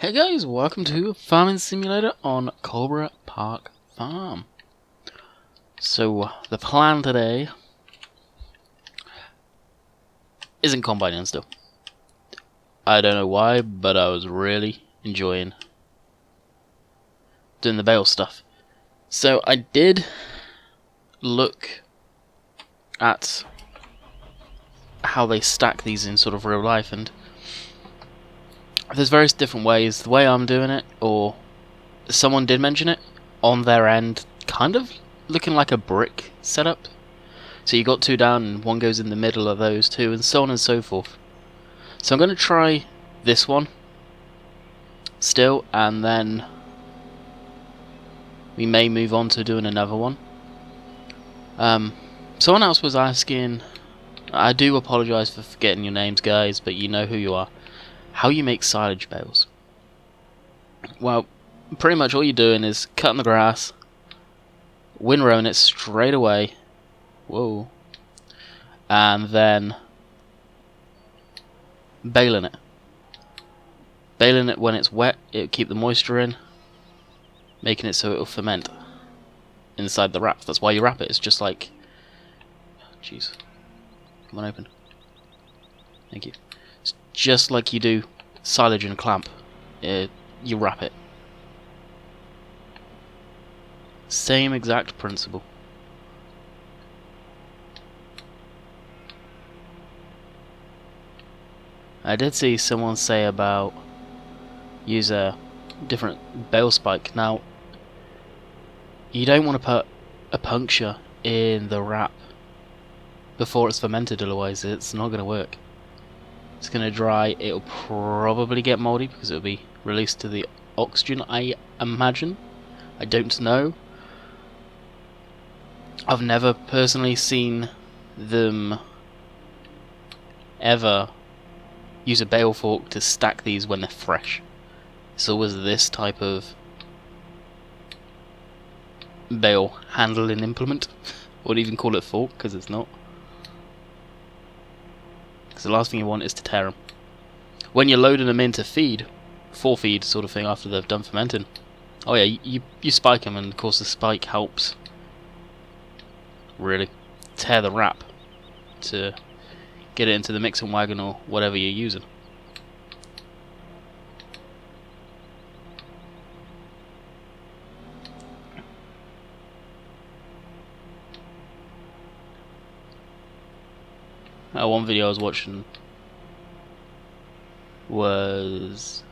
Hey guys, welcome to Farming Simulator on Coldborough Park Farm. So, the plan today isn't combining still. I don't know why, but I was really enjoying doing the bale stuff. So, I did look at how they stack these in sort of real life, and there's various different ways. The way I'm doing it, or someone did mention it, on their end, kind of looking like a brick setup. So you got two down and one goes in the middle of those two, and so on and so forth. So I'm going to try this one still, and then we may move on to doing another one. Someone else was asking, I do apologise for forgetting your names guys, but you know who you are, how you make silage bales. Well, pretty much all you're doing is cutting the grass, windrowing it straight away, whoa, and then baling it. Baling it when it's wet, it'll keep the moisture in, making it so it'll ferment inside the wrap. That's why you wrap it. It's just like, jeez, come on, open. Thank you. It's just like you do silage and clamp. You wrap it. Same exact principle. I did see someone say about use a different bale spike. Now, you don't want to put a puncture in the wrap before it's fermented, otherwise it's not going to work. It's going to dry, it'll probably get mouldy because it'll be released to the oxygen, I imagine. I don't know. I've never personally seen them ever use a bale fork to stack these when they're fresh. It's always this type of bale handling implement. I wouldn't even call it fork because it's not. Because the last thing you want is to tear them. When you're loading them in to feed, for feed sort of thing after they've done fermenting, oh yeah, you spike them, and of course the spike helps really tear the wrap to get it into the mixing wagon or whatever you're using. One video I was watching was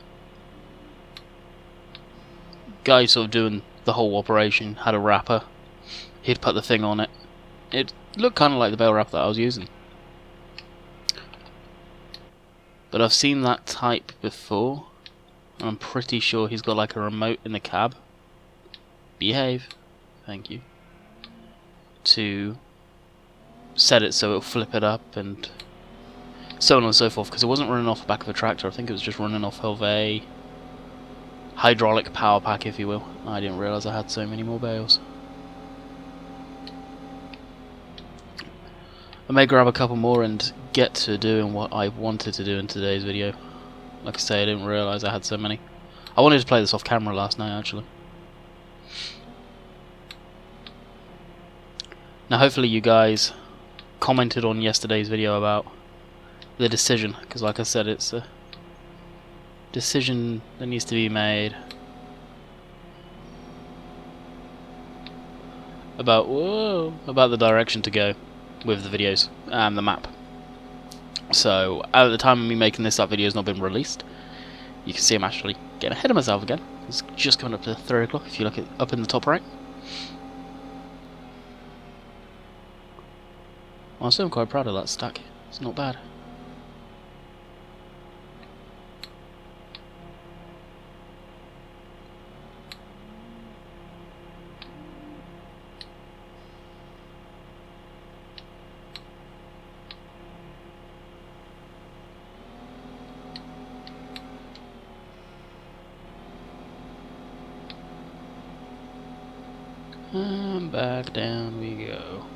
guy sort of doing the whole operation, had a wrapper, he'd put the thing on it. It looked kind of like the bale wrap that I was using. But I've seen that type before, and I'm pretty sure he's got like a remote in the cab. Behave. Thank you. To set it so it'll flip it up and so on and so forth, because it wasn't running off the back of a tractor. I think it was just running off of a hydraulic power pack, if you will. I didn't realise I had so many more bales. I may grab a couple more and get to doing what I wanted to do in today's video. Like I say, I didn't realise I had so many. I wanted to play this off camera last night actually. Now hopefully you guys commented on yesterday's video about the decision, because like I said, it's a decision that needs to be made about the direction to go with the videos and the map. So at the time of me making this, that video has not been released. You can see I'm actually getting ahead of myself again. It's just coming up to 3 o'clock if you look at up in the top right. Honestly, I'm quite proud of that stack. It's not bad. And back down we go.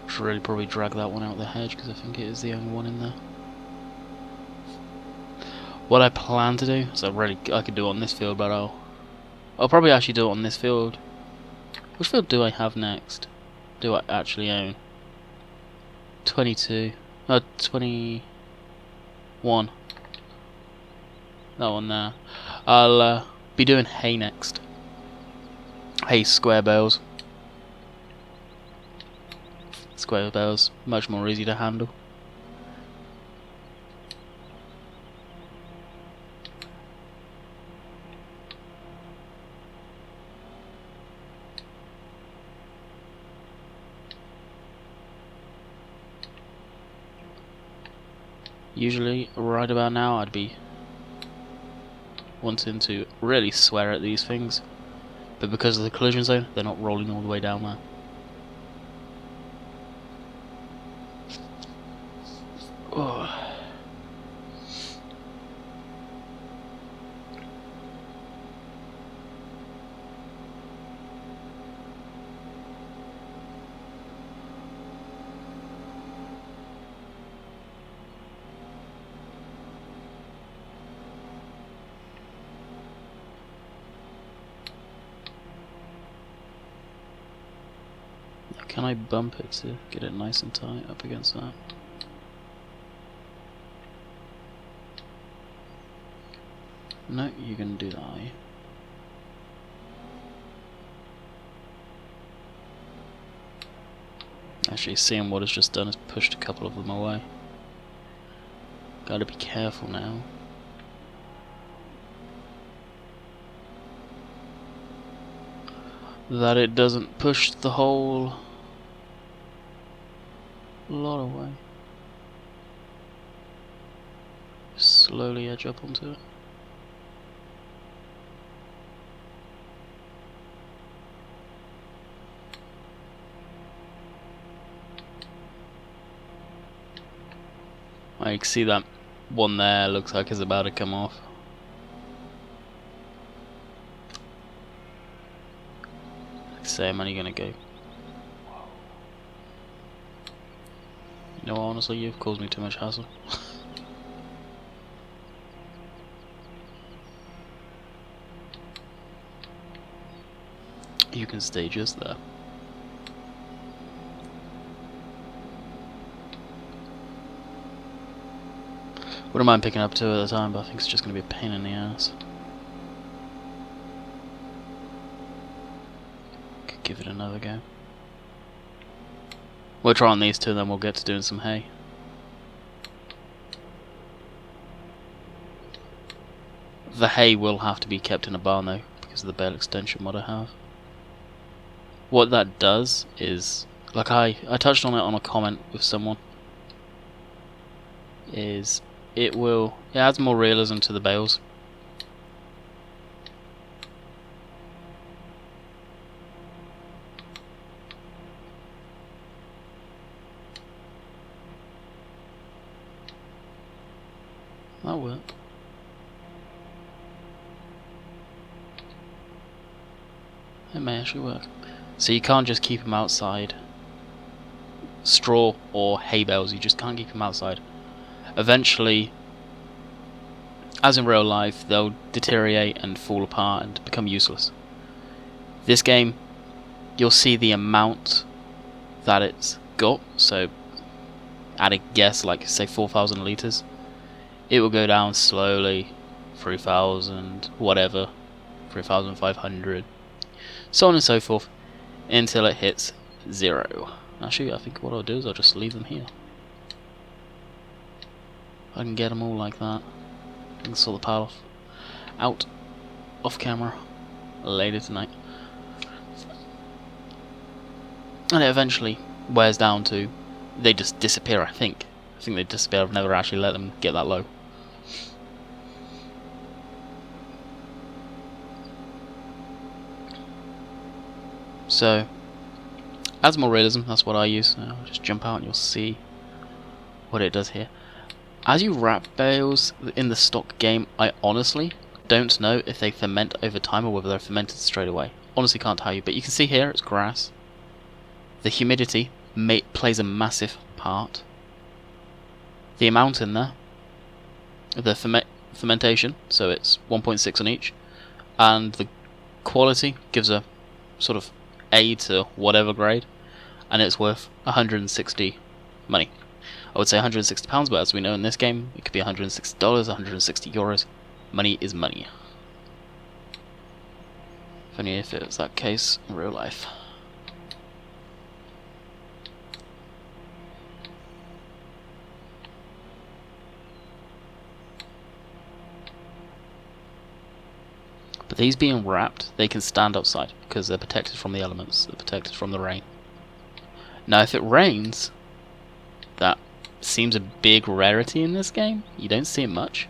Should really probably drag that one out of the hedge because I think it is the only one in there. What I plan to do, so I could do it on this field, but I'll probably actually do it on this field. Which field do I have next? Do I actually own? 22. 21. That one there. I'll be doing hay next. Hay square bales. Square bales, much more easy to handle. Usually, right about now, I'd be wanting to really swear at these things, but because of the collision zone, they're not rolling all the way down there. Oh. Can I bump it to get it nice and tight up against that? No, you can do that, are you? Actually, seeing what it's just done has pushed a couple of them away. Gotta be careful now. That it doesn't push the whole lot away. Slowly edge up onto it. I can see that one there looks like it's about to come off. Like I say, I'm only gonna go. You know, honestly, you've caused me too much hassle. You can stay just there. Wouldn't mind picking up two at a time, but I think it's just going to be a pain in the ass. Could give it another go. We'll try on these two, then we'll get to doing some hay. The hay will have to be kept in a barn though, because of the bale extension mod I have. What that does is, like I touched on it on a comment with someone, is it adds more realism to the bales. That'll work. It may actually work. So you can't just keep them outside. Straw or hay bales, you just can't keep them outside. Eventually, as in real life, they'll deteriorate and fall apart and become useless. This game, you'll see the amount that it's got, so at a guess, like say 4,000 litres, it will go down slowly, 3,000, whatever, 3,500, so on and so forth, until it hits 0. Actually, I think what I'll do is I'll just leave them here. I can get them all like that. I can sort the pile off camera later tonight. And it eventually wears down to, they just disappear, I think. I think they disappear. I've never actually let them get that low. So, adds more realism, that's what I use. I'll just jump out and you'll see what it does here. As you wrap bales in the stock game, I honestly don't know if they ferment over time or whether they're fermented straight away. Honestly can't tell you, but you can see here it's grass. The humidity plays a massive part. The amount in there, the fermentation, so it's 1.6 on each, and the quality gives a sort of A to whatever grade, and it's worth 160 money. I would say 160 pounds, but as we know in this game, it could be $160, 160 euros. Money is money. If only if it was that case in real life. But these being wrapped, they can stand outside because they're protected from the elements, they're protected from the rain. Now if it rains, that seems a big rarity in this game. You don't see it much,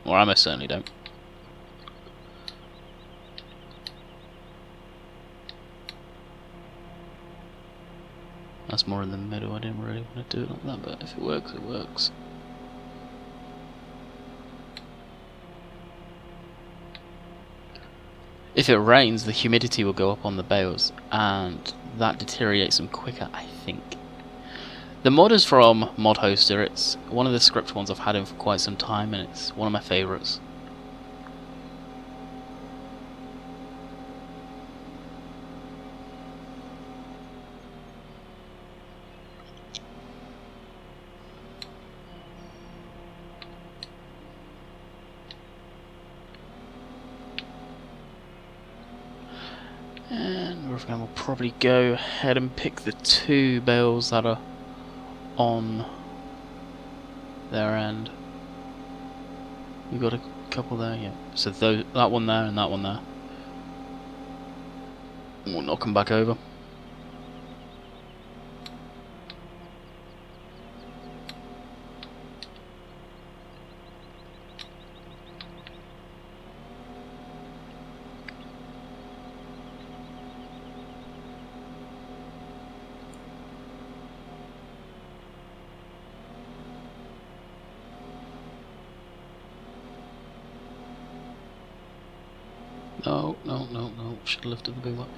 or I most certainly don't. That's more in the middle, I didn't really want to do it like that, but if it works, it works. If it rains, the humidity will go up on the bales, and that deteriorates them quicker, I think. The mod is from ModHoster. It's one of the script ones I've had in for quite some time, and it's one of my favourites. And we'll probably go ahead and pick the 2 bales that are on their end. We've got a couple there, yeah. So that one there and that one there. We'll knock them back over. No. Should have lifted the boom up.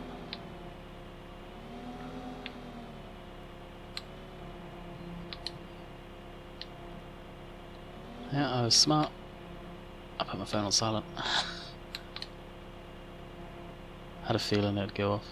Yeah, I was smart. I put my phone on silent. Had a feeling it'd go off.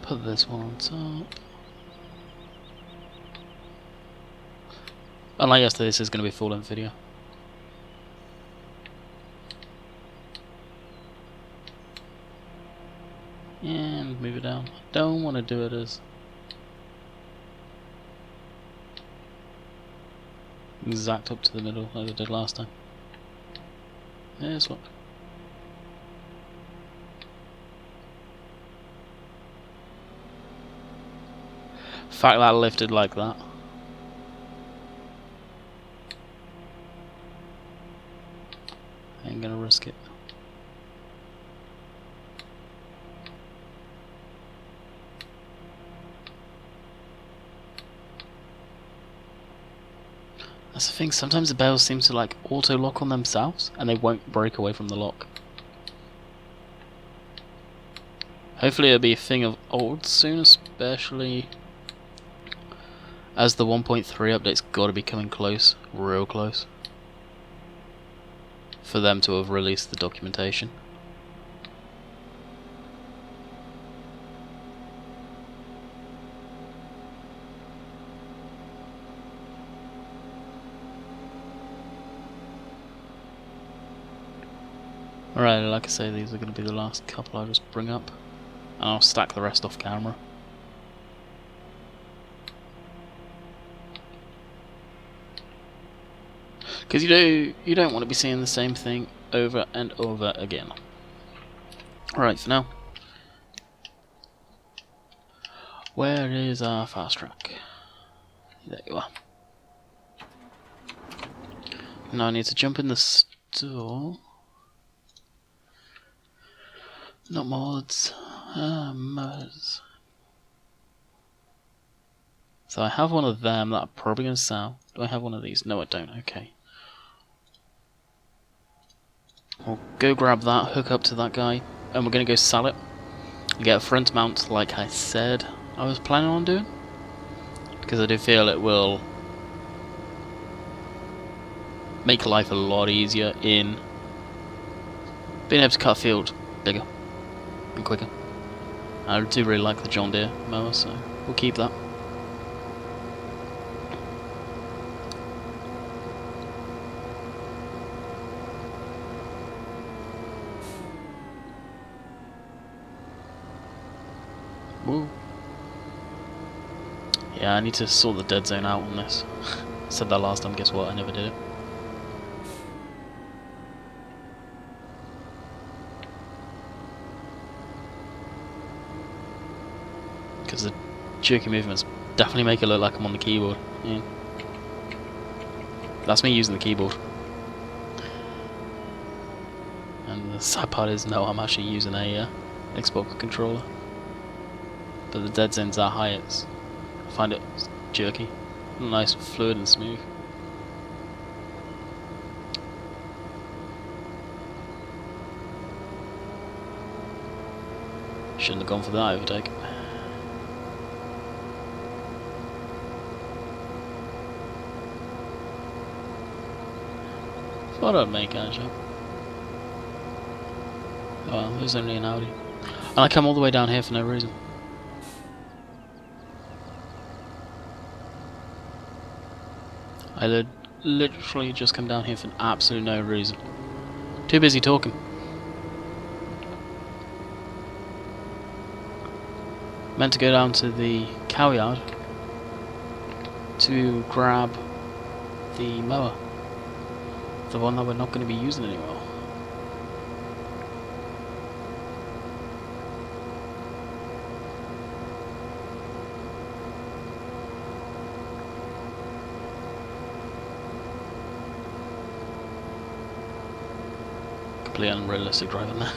Put this one on top. Unlike yesterday, this is going to be a full-length video. And move it down. I don't want to do it as exact up to the middle as I did last time. Yeah, swap. The fact that lifted like that. I ain't gonna risk it. That's the thing, sometimes the bales seem to like auto lock on themselves and they won't break away from the lock. Hopefully it'll be a thing of old soon, especially as the 1.3 update's gotta be coming close, real close, for them to have released the documentation. Alright, like I say, these are going to be the last couple I'll just bring up, and I'll stack the rest off camera. Because you don't want to be seeing the same thing over and over again. Alright, for now, where is our fast track? There you are. Now I need to jump in the store. Not mods. Mods. So I have one of them that I'm probably going to sell. Do I have one of these? No, I don't. Okay. I'll go grab that, hook up to that guy, and we're going to go sell it. And get a front mount like I said I was planning on doing. Because I do feel it will make life a lot easier in being able to cut a field bigger and quicker. I do really like the John Deere mower, so we'll keep that. Woo. Yeah, I need to sort the dead zone out on this. I said that last time, guess what? I never did it. Because the jerky movements definitely make it look like I'm on the keyboard. Yeah. That's me using the keyboard. And the sad part is, no, I'm actually using a Xbox controller. But the dead zone's that high, I find it jerky. Nice, fluid and smooth. Shouldn't have gone for that overtake. Thought I'd make actually. Oh well, there's only an Audi. And I come all the way down here for no reason. I literally just come down here for absolutely no reason. Too busy talking. Meant to go down to the cow yard to grab the mower. The one that we're not going to be using anymore. Completely unrealistic driving there.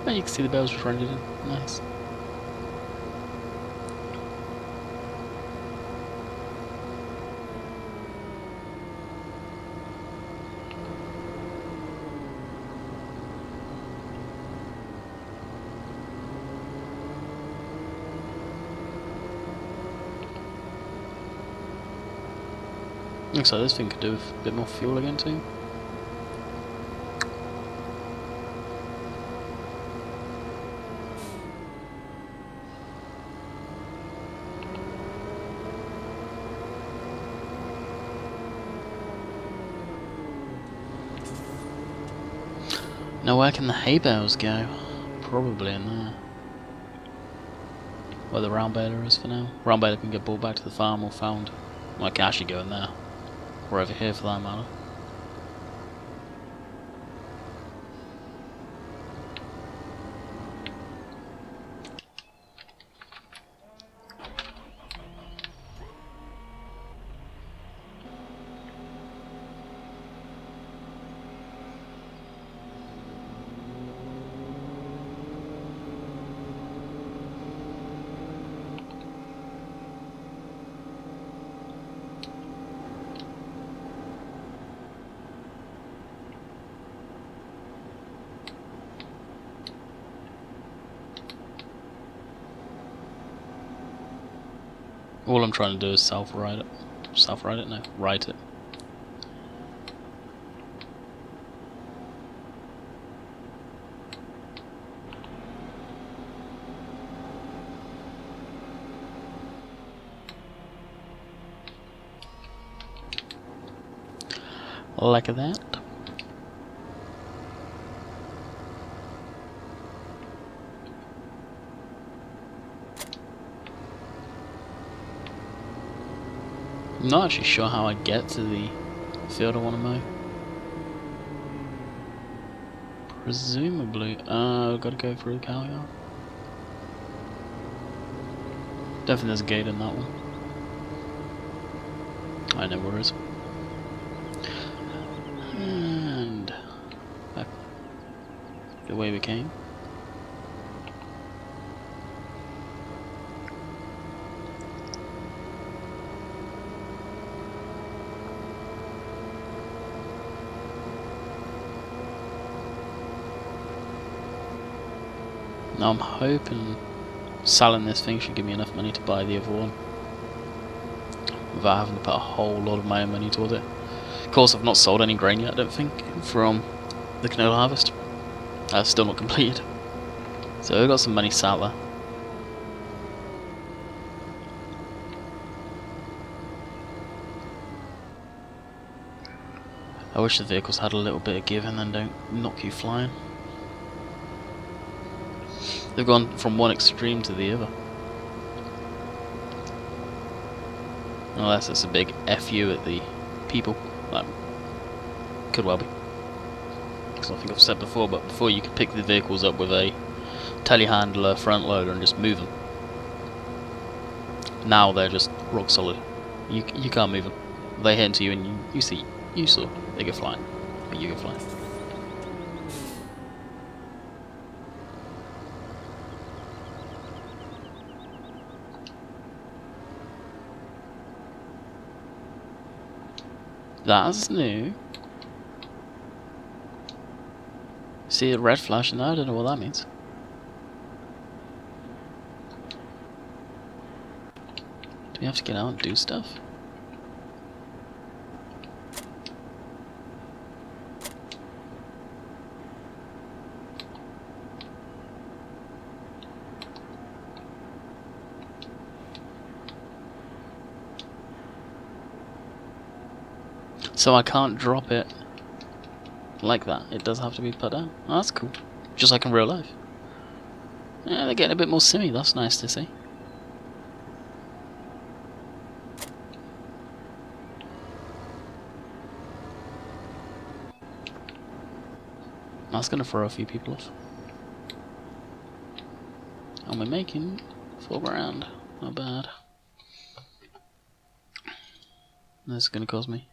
Oh, you can see the bells just rendered in. Nice. Looks like this thing could do with a bit more fuel again too. Now where can the hay bales go? Probably in there. Where the round baler is for now. Round baler can get brought back to the farm or found. Well, I can actually go in there. Or over here for that matter. All I'm trying to do is self-write it. Self-write it? No, write it. Like that. I'm not actually sure how I get to the field I want to mow. Presumably, I've got to go through the cow yard. Definitely there's a gate in that one. I know where it is. And back the way we came. Now I'm hoping selling this thing should give me enough money to buy the other one without having to put a whole lot of my own money towards it. Of course, I've not sold any grain yet, I don't think, from the canola harvest. That's still not completed. So I've got some money sat there. I wish the vehicles had a little bit of give and then don't knock you flying. They've gone from one extreme to the other. Unless it's a big FU at the people. That could well be. Because I think I've said before, but before you could pick the vehicles up with a telehandler front loader and just move them. Now they're just rock solid. You can't move them. They hit into you and you saw they go flying. Or you go flying. That's new. See a red flash in there? I don't know what that means. Do we have to get out and do stuff? So I can't drop it like that. It does have to be put down. Oh, that's cool. Just like in real life. Yeah, they're getting a bit more simmy. That's nice to see. That's going to throw a few people off. And we're making $4 grand. Not bad. This is going to cost me.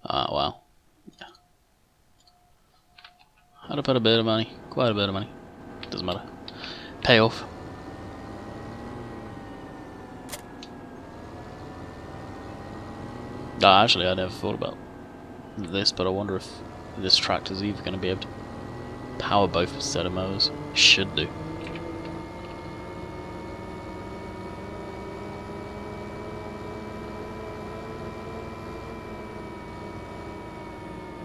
Ah, wow. Yeah. Had to put a bit of money. Quite a bit of money. Doesn't matter. Payoff. Actually, I never thought about this, but I wonder if this tractor's either going to be able to power both set of mowers. Should do.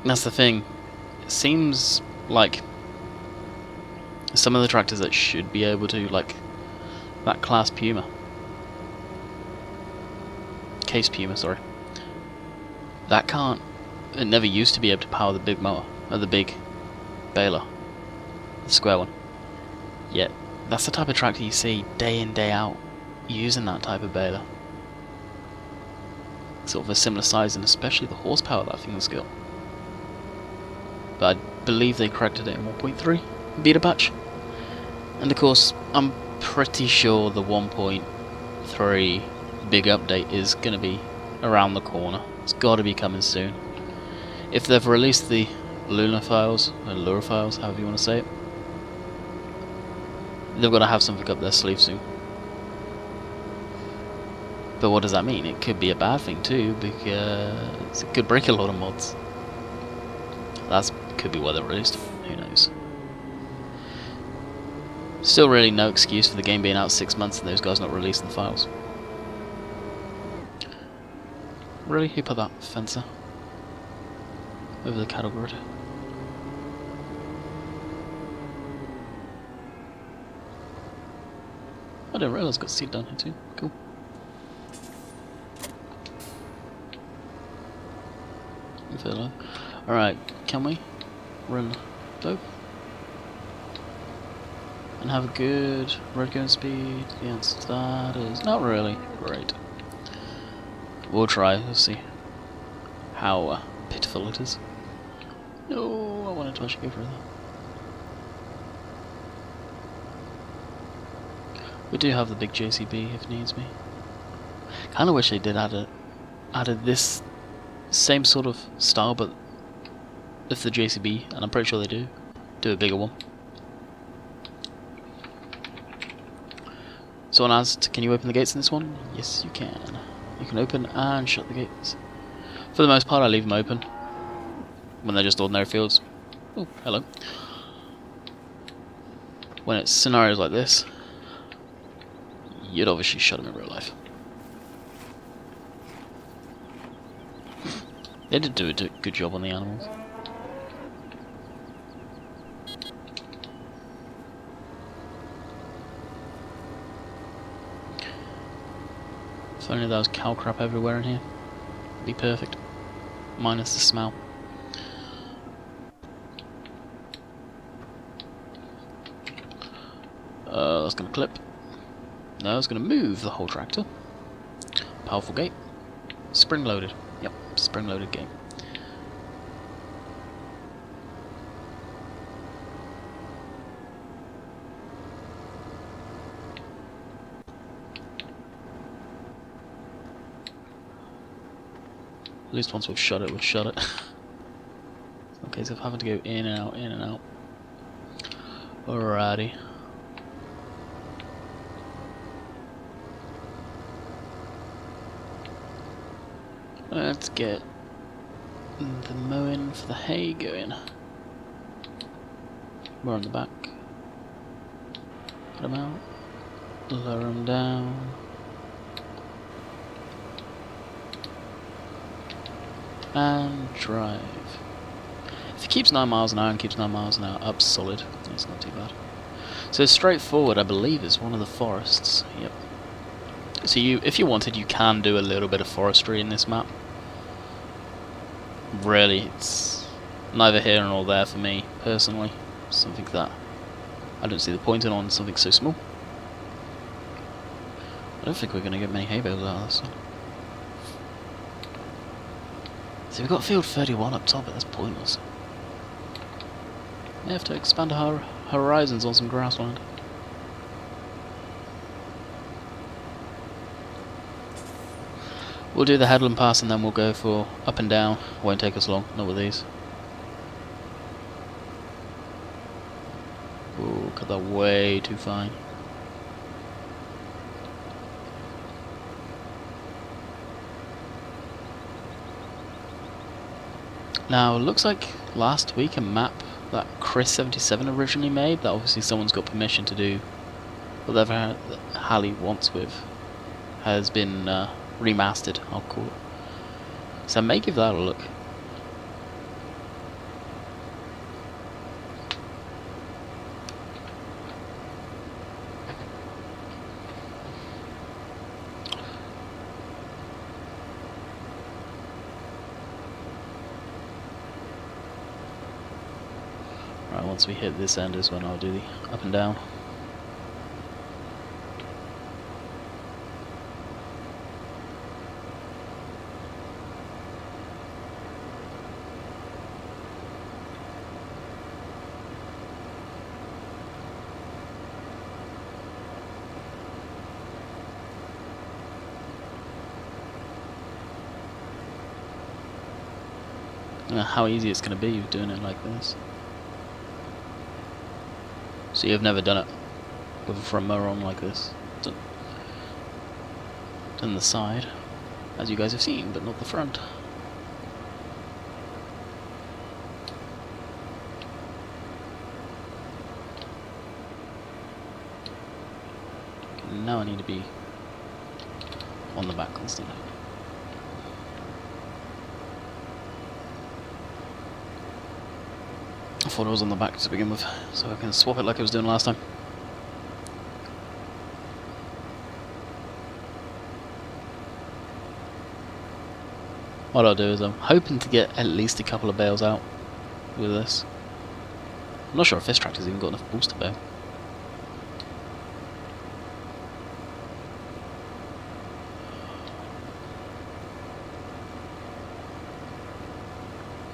That's the thing. It seems like some of the tractors that should be able to, like that class Puma. Case Puma, sorry. That can't. It never used to be able to power the big mower, or the big baler. The square one. Yet, that's the type of tractor you see day in, day out, using that type of baler. Sort of a similar size, and especially the horsepower that thing has got. But I believe they corrected it in 1.3 beta patch. And of course, I'm pretty sure the 1.3 big update is going to be around the corner. It's got to be coming soon. If they've released the Luna files, or Lura files, however you want to say it, they've got to have something up their sleeve soon. But what does that mean? It could be a bad thing too, because it could break a lot of mods. That could be why they're released. Who knows? Still really no excuse for the game being out 6 months and those guys not releasing the files. Really? Who put that fencer over the cattle grid? I didn't realise it's got seed down here too. Cool. Alright, can we run both? And have a good road going speed? The answer to that is not really. Great. We'll try, we'll see how pitiful it is. No, I wanted to actually go for that. We do have the big JCB if needs be. Kinda wish they did add added this same sort of style, but if the JCB, and I'm pretty sure they do a bigger one. Someone asked, can you open the gates in this one? Yes, you can. You can open and shut the gates. For the most part, I leave them open when they're just ordinary fields. Oh, hello. When it's scenarios like this, you'd obviously shut them in real life. They did do a good job on the animals. If only there was cow crap everywhere in here, it'd be perfect. Minus the smell. That's gonna clip. No, it's gonna move the whole tractor. Powerful gate. Spring loaded. Yep, spring loaded gate. At least once we've shut it, we've shut it. In case of having to go in and out, in and out. Alrighty. Let's get the mowing for the hay going. More on the back. Put them out. Lower them down. And drive. If it keeps 9 miles an hour and keeps 9 miles an hour up solid, it's not too bad. So straightforward, I believe, is one of the forests. Yep. So if you wanted, you can do a little bit of forestry in this map. Really, it's neither here nor there for me, personally. Something that I don't see the point in on something so small. I don't think we're going to get many hay bales out of this one. So we've got field 31 up top, but that's pointless. We have to expand our horizons on some grassland. We'll do the headland pass and then we'll go for up and down. Won't take us long, not with these. Ooh, cut that way too fine. Now, it looks like last week a map that Chris77 originally made, that obviously someone's got permission to do whatever Hallie wants with, has been remastered, I'll call it. So I may give that a look. Right, once we hit this end is when I'll do the up and down. How easy it's going to be doing it like this. So you've never done it with a front mower on like this. Done the side, as you guys have seen, but not the front. Now I need to be on the back constantly. I thought I was on the back to begin with, so I can swap it like I was doing last time. What I'll do is I'm hoping to get at least a couple of bales out with this. I'm not sure if this tractor's even got enough balls to bale.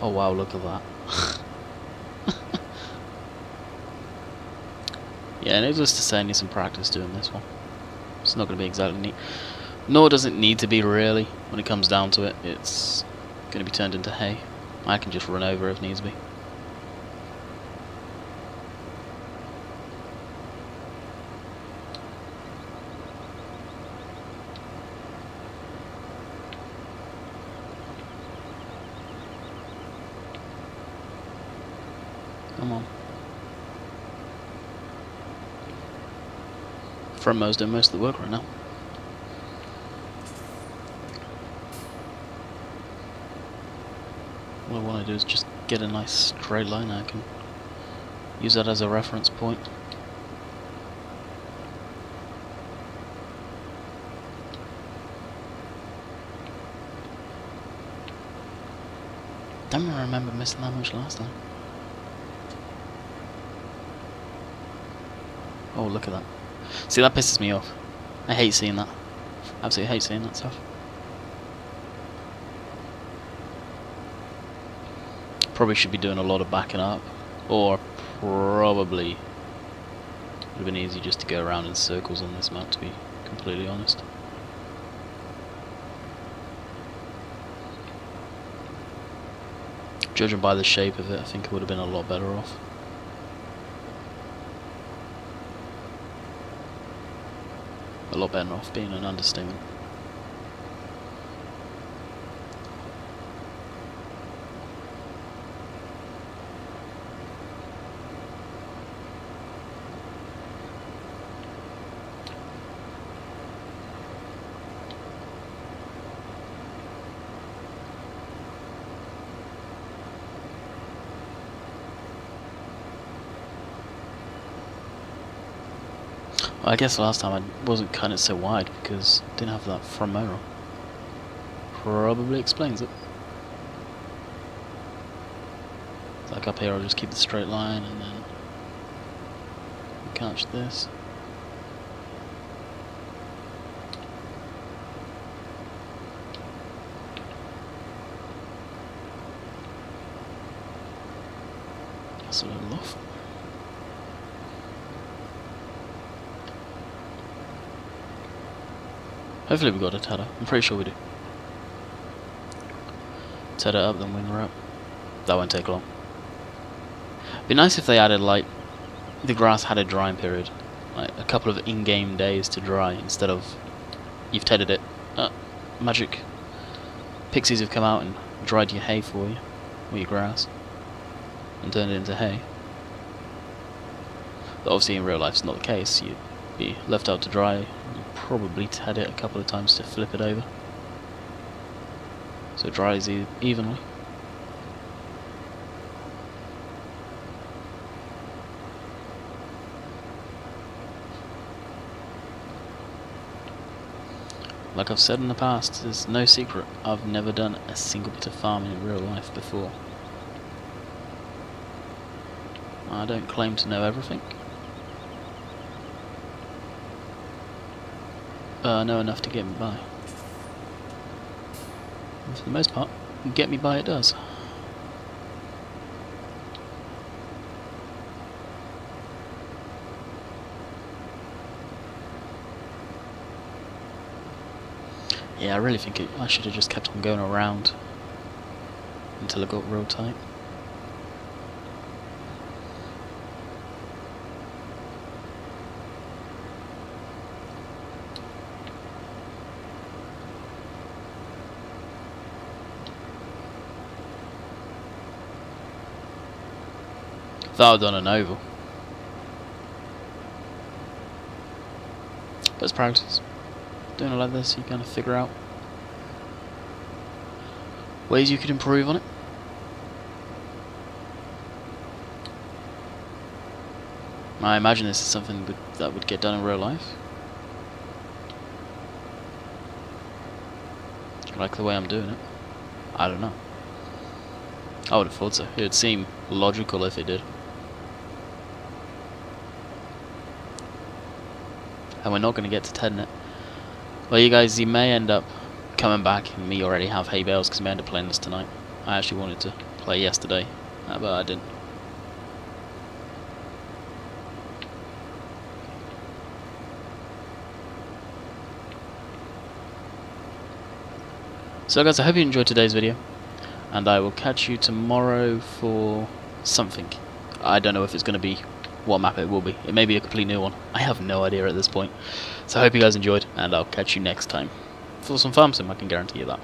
Oh wow, look at that. Yeah, needless to say, I need some practice doing this one. It's not going to be exactly neat. Nor does it need to be really. When it comes down to it, it's going to be turned into hay. I can just run over if needs be. Come on. Front mower's doing most of the work right now. What I want to do is just get a nice straight line. I can use that as a reference point. Don't remember missing that much last time. Oh, look at that. See, that pisses me off. I hate seeing that. Absolutely hate seeing that stuff. Probably should be doing a lot of backing up. Or probably would have been easy just to go around in circles on this map, to be completely honest. Judging by the shape of it, I think it would have been a lot better off. A lot better off being an understatement. I guess last time I wasn't cutting it so wide because I didn't have that front mower. Probably explains it. Like up here, I'll just keep the straight line and then catch this. That's a little off. Hopefully we got a tether. I'm pretty sure we do. Tether up, then wind wrap. That won't take long. It'd be nice if they added, like, the grass had a drying period. Like, a couple of in-game days to dry instead of you've tethered it. Magic pixies have come out and dried your hay for you, or your grass, and turned it into hay. But obviously in real life it's not the case. You'd be left out to dry. You'd probably ted it a couple of times to flip it over, so it dries evenly. Like I've said in the past, there's no secret, I've never done a single bit of farming in real life before. I don't claim to know everything. I know enough to get me by. And for the most part, get me by it does. Yeah, I really think I should have just kept on going around until it got real tight. Thought I'd done an oval. But it's practice. Doing it like this, you kind of figure out ways you could improve on it. I imagine this is something that would get done in real life. Like the way I'm doing it. I don't know. I would have thought so. It would seem logical if it did. And we're not going to get to 10 it. Well, you guys, you may end up coming back and me already have hay bales because we end up playing this tonight. I actually wanted to play yesterday, but I didn't. So guys, I hope you enjoyed today's video, and I will catch you tomorrow for something. I don't know if it's going to be what map it will be. It may be a complete new one. I have no idea at this point. So I hope you guys enjoyed, and I'll catch you next time for some farm sim, I can guarantee you that.